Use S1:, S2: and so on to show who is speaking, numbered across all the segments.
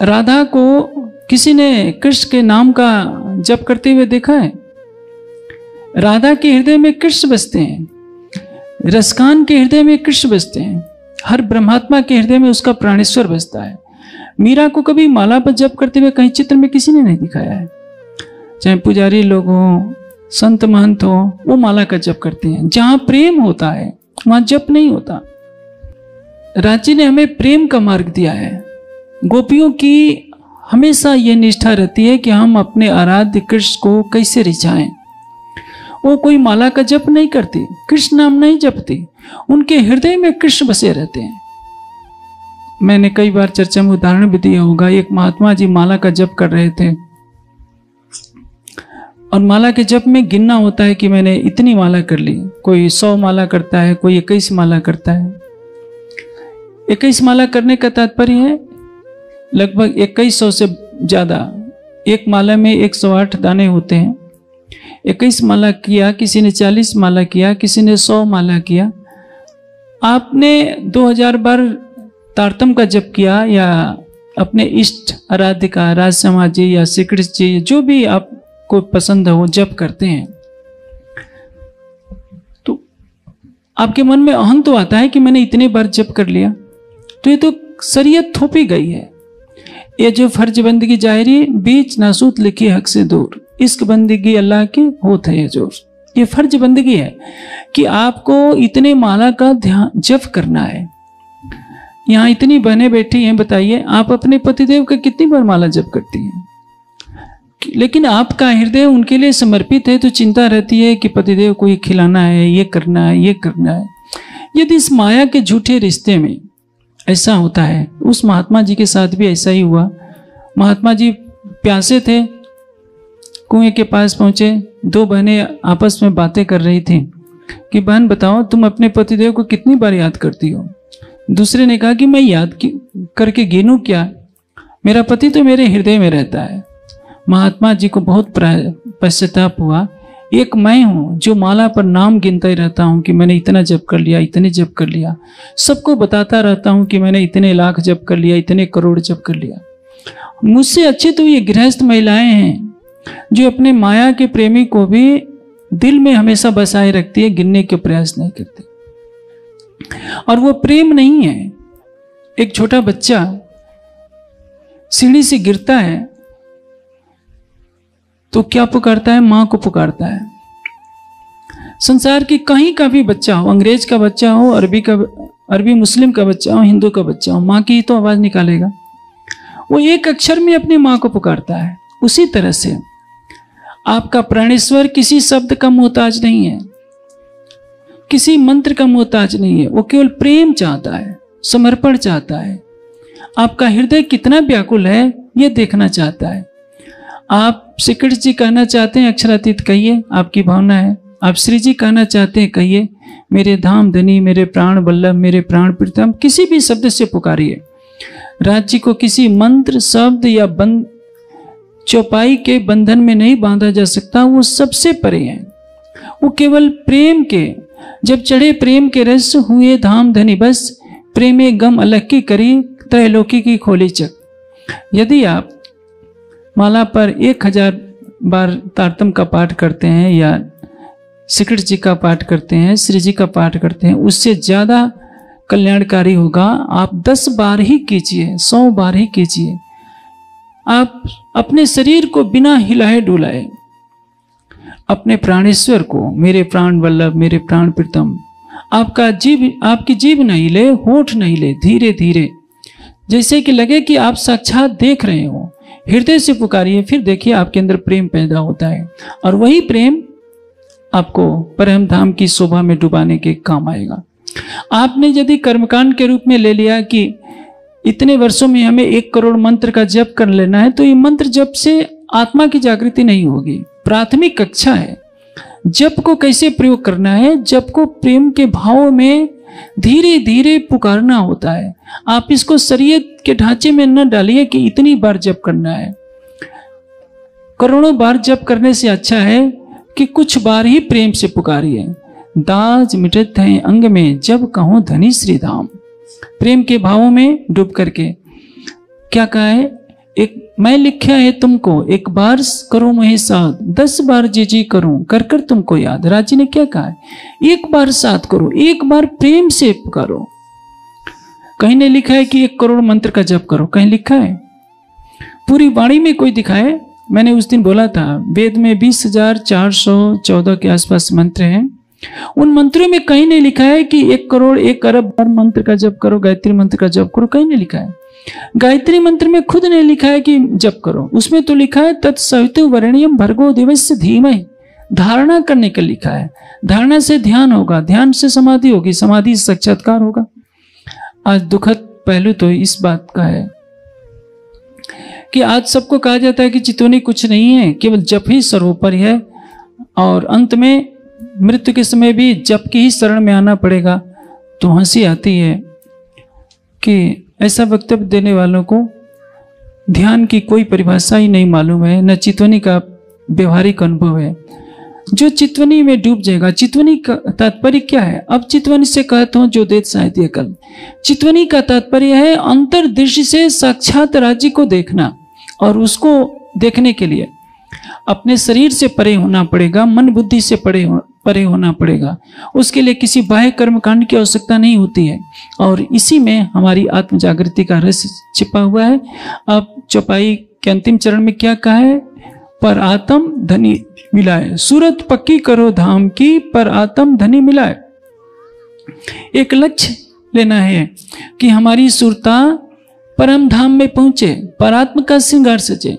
S1: राधा को किसी ने कृष्ण के नाम का जप करते हुए देखा है? राधा के हृदय में कृष्ण बसते हैं, रसकान के हृदय में कृष्ण बसते हैं, हर ब्रह्मात्मा के हृदय में उसका प्राणेश्वर बसता है। मीरा को कभी माला पर जप करते हुए कहीं चित्र में किसी ने नहीं दिखाया है। चाहे पुजारी लोग हों, संत महंत हो, वो माला का जप करते हैं। जहां प्रेम होता है वहां जप नहीं होता। रांची ने हमें प्रेम का मार्ग दिया है। गोपियों की हमेशा यह निष्ठा रहती है कि हम अपने आराध्य कृष्ण को कैसे रिझाएं। वो कोई माला का जप नहीं करती, कृष्ण नाम नहीं जपती, उनके हृदय में कृष्ण बसे रहते हैं। मैंने कई बार चर्चा में उदाहरण भी दिया होगा। एक महात्मा जी माला का जप कर रहे थे और माला के जप में गिनना होता है कि मैंने इतनी माला कर ली। कोई 100 माला करता है, कोई 21 माला करता है। 21 माला करने का तात्पर्य है लगभग 2100 से ज्यादा। एक माला में 108 दाने होते हैं। 21 माला किया, किसी ने 40 माला किया, किसी ने 100 माला किया। आपने 2000 बार तारतम का जप किया या अपने इष्ट आराध्य का, राज समाज जी या श्री कृष्ण जी, जो भी आपको पसंद हो जप करते हैं, तो आपके मन में अहं तो आता है कि मैंने इतने बार जप कर लिया। तो ये तो शरीयत थोपी गई है। ये जो फर्ज बंदगी जाहिरी, बीच नासूत लिखी हक से दूर, इश्क बंदगी अल्लाह की होत है जोर। ये फर्ज बंदगी है कि आपको इतने माला का ध्यान जप करना है। यहाँ इतनी बहनें बैठी हैं, बताइए आप अपने पतिदेव का कितनी बार माला जप करती हैं? लेकिन आपका हृदय उनके लिए समर्पित है, तो चिंता रहती है कि पतिदेव को ये खिलाना है, ये करना है, ये करना है। यदि इस माया के झूठे रिश्ते में ऐसा होता है, उस महात्मा जी के साथ भी ऐसा ही हुआ। महात्मा जी प्यासे थे, कुएं के पास पहुंचे। 2 बहनें आपस में बातें कर रही थी कि बहन बताओ तुम अपने पतिदेव को कितनी बार याद करती हो? दूसरे ने कहा कि मैं याद करके गिनूं क्या, मेरा पति तो मेरे हृदय में रहता है। महात्मा जी को बहुत पश्चाताप हुआ। एक मैं हूं जो माला पर नाम गिनता ही रहता हूं कि मैंने इतना जप कर लिया, इतने जप कर लिया, सबको बताता रहता हूं कि मैंने इतने लाख जप कर लिया, इतने करोड़ जप कर लिया। मुझसे अच्छे तो ये गृहस्थ महिलाएं हैं जो अपने माया के प्रेमी को भी दिल में हमेशा बसाए रखती है, गिनने के प्रयास नहीं करती। और वो प्रेम नहीं है। एक छोटा बच्चा सीढ़ी से गिरता है तो क्या पुकारता है? मां को पुकारता है। संसार की कहीं का भी बच्चा हो, अंग्रेज का बच्चा हो, अरबी मुस्लिम का बच्चा हो, हिंदू का बच्चा हो, मां की ही तो आवाज निकालेगा। वो एक अक्षर में अपनी मां को पुकारता है। उसी तरह से आपका प्राणेश्वर किसी शब्द का मोहताज नहीं है, किसी मंत्र का मोहताज नहीं है। वो केवल प्रेम चाहता है, समर्पण चाहता है। आपका हृदय कितना व्याकुल है ये देखना चाहता है। आप श्री कृष्ण जी कहना चाहते हैं, अक्षरातीत कहिए, आपकी भावना है। आप श्री जी कहना चाहते हैं, कहिए। मेरे धाम धनी, मेरे प्राण वल्लभ, मेरे प्राण प्रीतम, किसी भी शब्द से पुकारिए। राज्य को किसी मंत्र, शब्द या चौपाई के बंधन में नहीं बांधा जा सकता। वो सबसे परे हैं। वो केवल प्रेम के, जब चढ़े प्रेम के रस, हुए धाम धनी बस, प्रेमे गम अलग की करी, त्रैलोकी की खोली चक। यदि आप माला पर 1000 बार तारतम का पाठ करते हैं या श्री कृष्ण जी का पाठ करते हैं, श्री जी का पाठ करते हैं, उससे ज्यादा कल्याणकारी होगा। आप 10 बार ही कीजिए, 100 बार ही कीजिए। आप अपने शरीर को बिना हिलाए डुलाए अपने प्राणेश्वर को, मेरे प्राण वल्लभ, मेरे प्राण प्रीतम, आपकी जीभ नहीं ले, होठ नहीं ले, धीरे धीरे, जैसे कि लगे कि आप साक्षात देख रहे हो। हृदय से पुकारिए, फिर देखिए आपके अंदर प्रेम पैदा होता है और वही प्रेम आपको परम धाम की शोभा में डुबाने के काम आएगा। आपने यदि कर्मकांड के रूप में ले लिया कि इतने वर्षों में हमें 1 करोड़ मंत्र का जप कर लेना है, तो ये मंत्र जप से आत्मा की जागृति नहीं होगी। प्राथमिक कक्षा है जप को कैसे प्रयोग करना है। जप को प्रेम के भाव में धीरे धीरे पुकारना होता है। आप इसको शरीयत के ढांचे में न डालिए कि इतनी बार जप करना है। करोड़ों बार जप करने से अच्छा है कि कुछ बार ही प्रेम से पुकारिए। दाज मिटत है अंग में जब कहो धनी श्री धाम। प्रेम के भावों में डूब करके क्या कहा है, एक मैं लिखा है तुमको, एक बार करो मुझे साथ, 10 बार जी करूं, कर कर तुमको याद। राज जी ने क्या कहा है, एक बार साथ करो, एक बार प्रेम से पुकारो। कहीं ने लिखा है कि 1 करोड़ मंत्र का जप करो, कहीं लिखा है? पूरी वाणी में कोई दिखाए? मैंने उस दिन बोला था, वेद में 20,414 के आसपास मंत्र हैं। उन मंत्रों में कहीं नहीं लिखा है कि 1 करोड़ 1 अरब बार मंत्र का जप करो, गायत्री मंत्र का जप करो, कहीं नहीं लिखा है। गायत्री मंत्र में खुद ने लिखा है कि जप करो, उसमें तो लिखा है तत्सवितु वरेण्यम भर्गो देवस्य धीमहि। धारणा करने का लिखा है, धारणा से ध्यान होगा, ध्यान से समाधि होगी, समाधि से साक्षात्कार होगा। आज दुखद पहलू तो इस बात का है कि आज सबको कहा जाता है कि चितवनी कुछ नहीं है, केवल जप ही सर्वोपरि है, और अंत में मृत्यु के समय भी जप की ही शरण में आना पड़ेगा। तो हंसी आती है कि ऐसा वक्तव्य देने वालों को ध्यान की कोई परिभाषा ही नहीं मालूम है, न चितवनी का व्यवहारिक अनुभव है। जो चितवनी में डूब जाएगा, चितवनी का तात्पर्य क्या है? अब चितवनी से कहता हूं जो देत साहित्य कल, चितवनी का तात्पर्य है अंतर्दृष्टि से साक्षात राज्य को देखना, और उसको देखने के लिए अपने शरीर से परे होना पड़ेगा, मन बुद्धि से परे होना पड़ेगा। उसके लिए किसी बाह्य कर्म कांड की आवश्यकता नहीं होती है, और इसी में हमारी आत्म जागृति का रस छिपा हुआ है। अब चौपाई के अंतिम चरण में क्या कहा है, पर आत्म धनी मिलाए, सूरत पक्की करो धाम की, पर आत्म धनी मिलाए। एक लक्ष्य लेना है कि हमारी सुरता परम धाम में पहुंचे, परात्म का श्रृंगार सजे।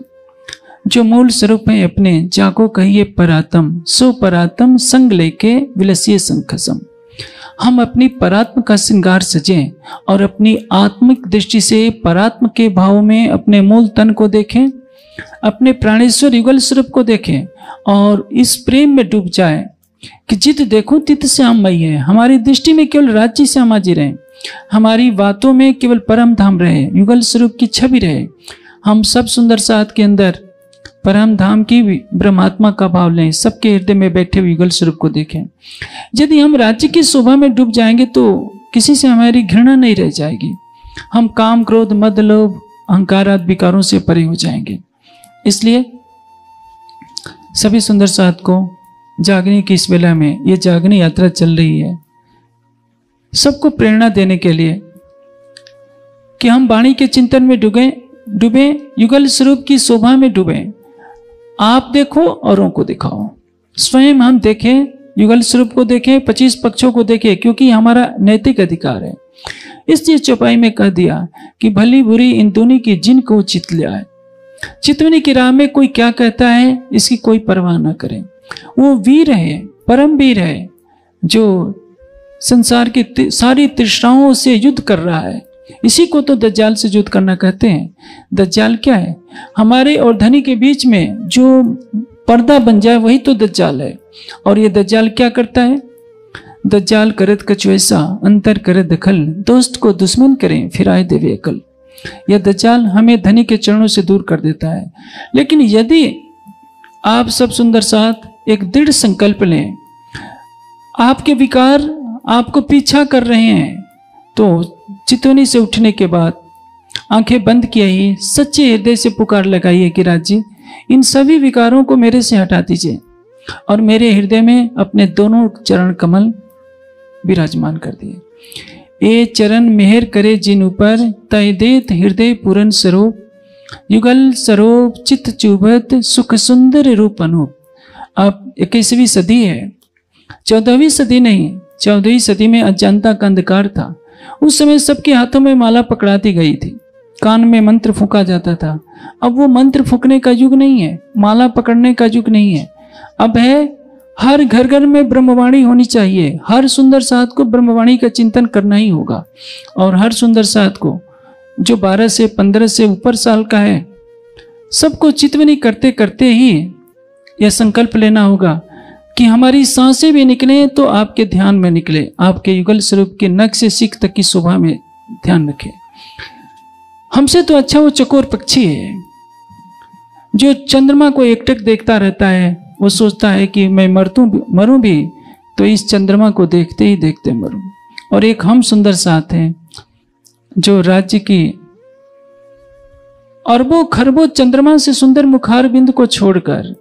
S1: जो मूल स्वरूप है अपने, जाको कहिए परात्म, सो परात्म संग लेके विलसिए संखसम। हम अपनी परात्म का श्रृंगार सजें और अपनी आत्मिक दृष्टि से परात्म के भाव में अपने मूल तन को देखें, अपने प्राणेश्वर युगल स्वरूप को देखें, और इस प्रेम में डूब जाए कि जित देखो तित श्याममयी है। हमारी दृष्टि में केवल राज्य श्यामा जी रहे, हमारी बातों में केवल परम धाम रहे, युगल स्वरूप की छवि रहे। हम सब सुंदर साथ के अंदर परम धाम की ब्रह्मात्मा का भाव लें, सबके हृदय में बैठे हुए युगल स्वरूप को देखें। यदि हम राज्य की शोभा में डूब जाएंगे तो किसी से हमारी घृणा नहीं रह जाएगी। हम काम क्रोध मद लोभ अहंकार आदि विकारों से परे हो जाएंगे। इसलिए सभी सुंदर साथ को जागने की इस वेला में, ये जागनी यात्रा चल रही है, सबको प्रेरणा देने के लिए कि हम वाणी के चिंतन में डूबे, युगल स्वरूप की शोभा में डूबे। आप देखो औरों को दिखाओ, स्वयं हम देखें, युगल स्वरूप को देखें, 25 पक्षों को देखें, क्योंकि हमारा नैतिक अधिकार है। इसलिए चौपाई में कह दिया कि भली बुरी इन दोनों की जिनको चित लिया है। चितवनी की राह में कोई क्या कहता है इसकी कोई परवाह न करें। वो वीर है, परम वीर है, जो संसार की सारी तृष्णाओं से युद्ध कर रहा है। इसी को तो दज्जाल से युद्ध करना कहते हैं। दज्जाल क्या है? हमारे और धनी के बीच में जो पर्दा बन जाए वही तो दज्जाल है। और ये दज्जाल क्या करता है? दज्जाल करत कछु ऐसा, अंतर करे दखल, दोस्त को दुश्मन करें फिर आए देवे अकल। यह दज्जाल हमें धनी के चरणों से दूर कर देता है। लेकिन यदि आप सब सुंदर साथ एक दृढ़ संकल्प लें, आपके विकार आपको पीछा कर रहे हैं, तो चितवनी से उठने के बाद आंखें बंद किए ही सच्चे हृदय से पुकार लगाइए कि राज्य इन सभी विकारों को मेरे से हटा दीजिए और मेरे हृदय में अपने दोनों चरण कमल विराजमान कर दिए। ए चरण मेहर करे जिन ऊपर, तय देत हृदय पूरन स्वरूप, युगल स्वरूप चित चुभत सुख सुंदर रूप अनूप। अब 21वीं सदी है, 14वीं सदी नहीं। 14वीं सदी में अज्ञानता का अंधकार था। उस समय सबके हाथों में माला पकड़ाती गई थी, कान में मंत्र फूंका जाता था। अब वो मंत्र फूंकने का युग नहीं है, माला पकड़ने का युग नहीं है। अब है हर घर घर में ब्रह्मवाणी होनी चाहिए। हर सुंदर साथ को ब्रह्मवाणी का चिंतन करना ही होगा। और हर सुंदर साथ को जो 12 से 15 से ऊपर साल का है, सबको चितवनी करते करते ही यह संकल्प लेना होगा कि हमारी सांसें भी निकले तो आपके ध्यान में निकले, आपके युगल स्वरूप के नख से सीख तक की शोभा में ध्यान रखें। हमसे तो अच्छा वो चकोर पक्षी है जो चंद्रमा को एकटक देखता रहता है। वो सोचता है कि मैं मरूं भी तो इस चंद्रमा को देखते ही देखते मरूं। और एक हम सुंदर साथ हैं जो राज्य की अरबों खरबों चंद्रमा से सुंदर मुखार बिंद को छोड़कर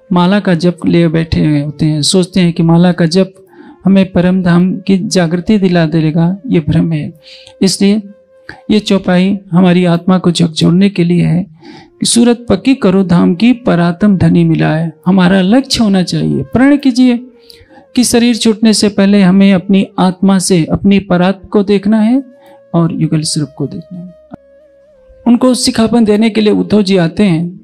S1: माला का जप लिए बैठे हुए होते हैं, सोचते हैं कि माला का जप हमें परम धाम की जागृति दिला देगा। ये भ्रम है। इसलिए ये चौपाई हमारी आत्मा को झकझोरने के लिए है कि सूरत पक्की करो धाम की परातम धनी मिला है। हमारा लक्ष्य होना चाहिए। प्रण कीजिए कि शरीर छूटने से पहले हमें अपनी आत्मा से अपनी परात्म को देखना है और युगल स्वरूप को देखना है। उनको सिखापन देने के लिए उद्धव जी आते हैं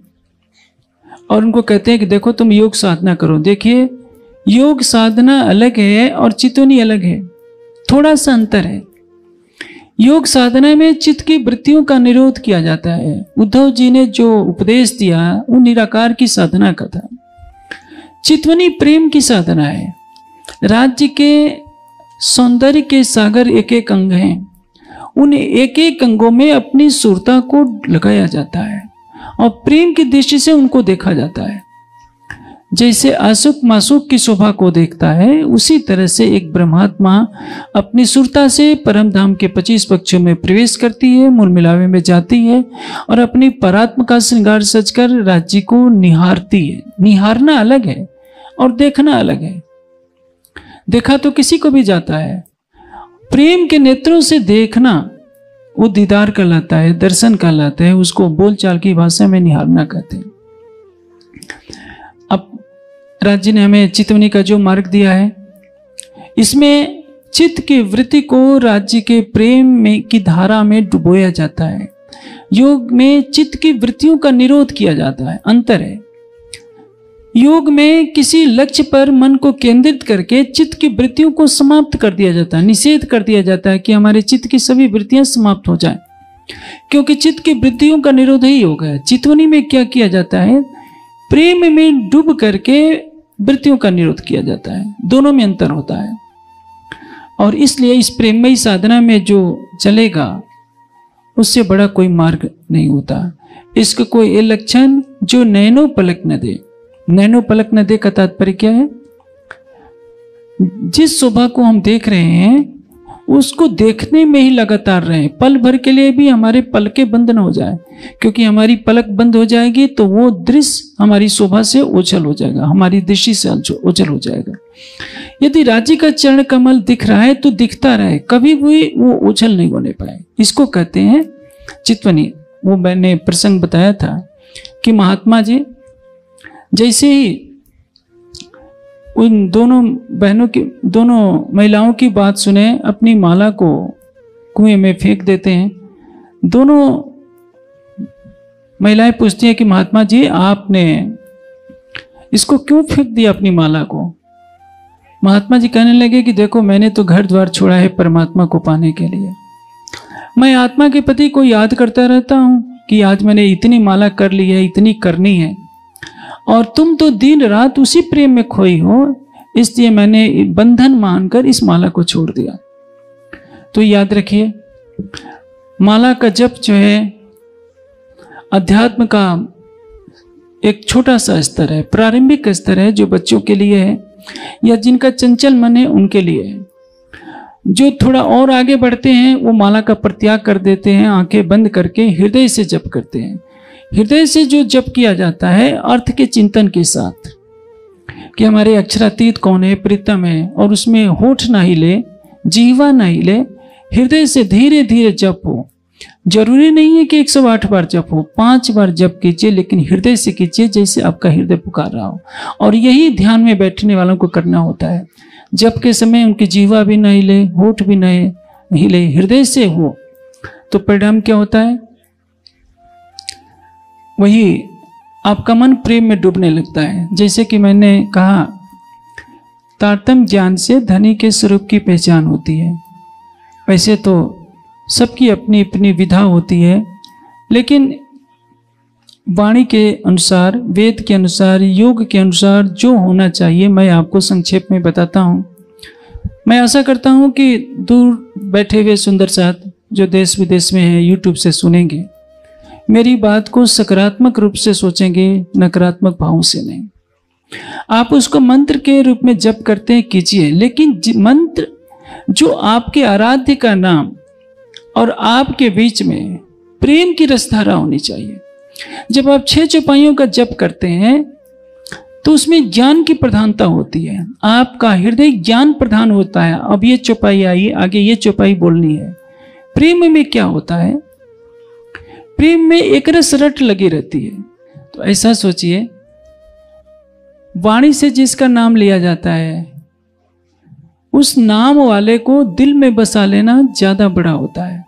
S1: और उनको कहते हैं कि देखो तुम योग साधना करो। देखिए, योग साधना अलग है और चितवनी अलग है, थोड़ा सा अंतर है। योग साधना में चित्त की वृत्तियों का निरोध किया जाता है। उद्धव जी ने जो उपदेश दिया वो निराकार की साधना का था। चितवनी प्रेम की साधना है। राज्य के सौंदर्य के सागर एक एक अंग हैं, उन एक एक अंगों में अपनी सुरता को लगाया जाता है और प्रेम की दृष्टि से उनको देखा जाता है। जैसे आसुक मासुक की शोभा को देखता है, उसी तरह से एक ब्रह्मात्मा अपनी सुरता से परम धाम के 25 पक्षों में प्रवेश करती है, मूल मिलावे में जाती है और अपनी परात्म का श्रृंगार सजकर राज्य को निहारती है। निहारना अलग है और देखना अलग है। देखा तो किसी को भी जाता है, प्रेम के नेत्रों से देखना वो दीदार कहलाता है, दर्शन कहलाता है। उसको बोलचाल की भाषा में निहारना कहते हैं। अब राज्य ने हमें चितवनी का जो मार्ग दिया है, इसमें चित्त की वृत्ति को राज्य के प्रेम में की धारा में डुबोया जाता है। योग में चित्त की वृत्तियों का निरोध किया जाता है, अंतर है। योग में किसी लक्ष्य पर मन को केंद्रित करके चित्त की वृत्तियों को समाप्त कर दिया जाता है, निषेध कर दिया जाता है कि हमारे चित्त की सभी वृत्तियां समाप्त हो जाएं, क्योंकि चित्त की वृत्तियों का निरोध ही योग है। चितवनी में क्या किया जाता है? प्रेम में डूब करके वृत्तियों का निरोध किया जाता है। दोनों में अंतर होता है और इसलिए इस प्रेममयी साधना में जो चलेगा उससे बड़ा कोई मार्ग नहीं होता। इसका कोई ये लक्षण जो नैनो पलक न दे। नैनो पलक न दे का तात्पर्य क्या है? जिस शोभा को हम देख रहे हैं उसको देखने में ही लगातार रहें, पल भर के लिए भी हमारे पलकें बंद न हो जाए, क्योंकि हमारी पलक बंद हो जाएगी तो वो दृश्य हमारी शोभा से ओझल हो जाएगा, हमारी दृष्टि से ओझल हो जाएगा। यदि राज्य का चरण कमल दिख रहा है तो दिखता रहे, कभी भी वो ओझल नहीं होने पाए। इसको कहते हैं चितवनी। वो मैंने प्रसंग बताया था कि महात्मा जी जैसे ही उन दोनों बहनों की, दोनों महिलाओं की बात सुने, अपनी माला को कुएं में फेंक देते हैं। दोनों महिलाएं पूछती हैं कि महात्मा जी आपने इसको क्यों फेंक दिया अपनी माला को? महात्मा जी कहने लगे कि देखो, मैंने तो घर द्वार छोड़ा है परमात्मा को पाने के लिए। मैं आत्मा के प्रति को याद करता रहता हूं कि आज मैंने इतनी माला कर ली है, इतनी करनी है, और तुम तो दिन रात उसी प्रेम में खोई हो, इसलिए मैंने बंधन मानकर इस माला को छोड़ दिया। तो याद रखिए, माला का जप जो है अध्यात्म का एक छोटा सा स्तर है, प्रारंभिक स्तर है, जो बच्चों के लिए है या जिनका चंचल मन है उनके लिए है। जो थोड़ा और आगे बढ़ते हैं वो माला का परित्याग कर देते हैं, आंखें बंद करके हृदय से जप करते हैं। हृदय से जो जप किया जाता है अर्थ के चिंतन के साथ कि हमारे अक्षरातीत कौन है, प्रीतम है, और उसमें होठ ना हिले, जीवा ना हिले, हृदय से धीरे धीरे जप हो। जरूरी नहीं है कि 108 बार जप हो, 5 बार जप कीजिए, लेकिन हृदय से कीजिए जैसे आपका हृदय पुकार रहा हो। और यही ध्यान में बैठने वालों को करना होता है। जप के समय उनकी जीवा भी न हिले, होठ भी न हिले, हृदय से हो तो परिणाम क्या होता है? वही आपका मन प्रेम में डूबने लगता है। जैसे कि मैंने कहा, तारतम्य ज्ञान से धनी के स्वरूप की पहचान होती है। वैसे तो सबकी अपनी अपनी विधा होती है, लेकिन वाणी के अनुसार, वेद के अनुसार, योग के अनुसार जो होना चाहिए मैं आपको संक्षेप में बताता हूँ। मैं आशा करता हूँ कि दूर बैठे हुए सुंदर साथ जो देश विदेश में हैं यूट्यूब से सुनेंगे, मेरी बात को सकारात्मक रूप से सोचेंगे, नकारात्मक भावों से नहीं। आप उसको मंत्र के रूप में जप करते हैं कीजिए, लेकिन मंत्र जो आपके आराध्य का नाम और आपके बीच में प्रेम की रसधारा होनी चाहिए। जब आप 6 चौपाइयों का जप करते हैं तो उसमें ज्ञान की प्रधानता होती है, आपका हृदय ज्ञान प्रधान होता है। अब ये चौपाई आई, आगे ये चौपाई बोलनी है। प्रेम में क्या होता है? प्रेम में एक रस रट लगी रहती है। तो ऐसा सोचिए, वाणी से जिसका नाम लिया जाता है उस नाम वाले को दिल में बसा लेना ज्यादा बड़ा होता है।